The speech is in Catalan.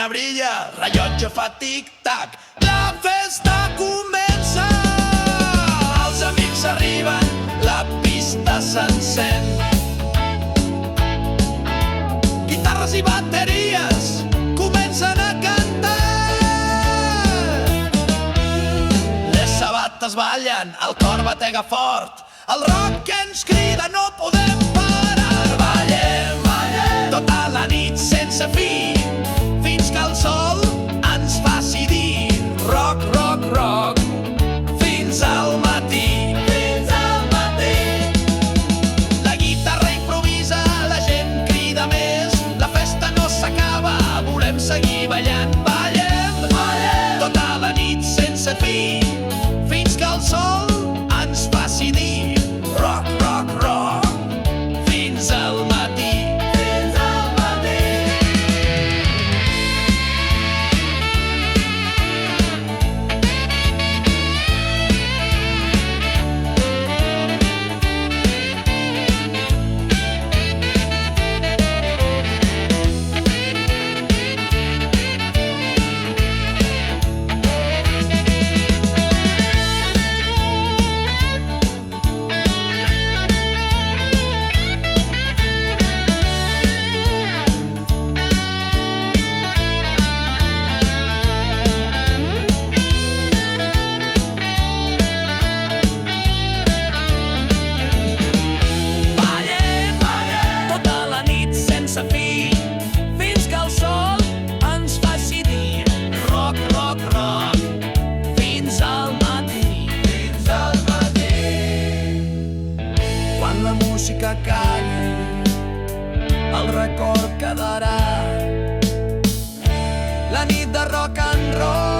brilla, rellotge fa tic-tac, la festa comença. Els amics arriben, la pista s'encén. Guitarres i bateries comencen a cantar. Les sabates ballen, el cor batega fort, el rock que ens crida no podem parar. Ballem, ballem, tota la nit sense fi, fins que el sol ens faci dir rock, rock, rock, fins al matí. Fins al matí. La guitarra improvisa, la gent crida més, la festa no s'acaba, volem seguir ballant. Ballem, ballem, tota la nit sense fi, fins que el sol ens faci dir rock, rock, rock, fins al matí. Fins al matí. Fi, fins que el sol ens faci dir rock, rock, rock, fins al matí. Fins al matí. Quan la música calli, el record quedarà, la nit de rock and roll.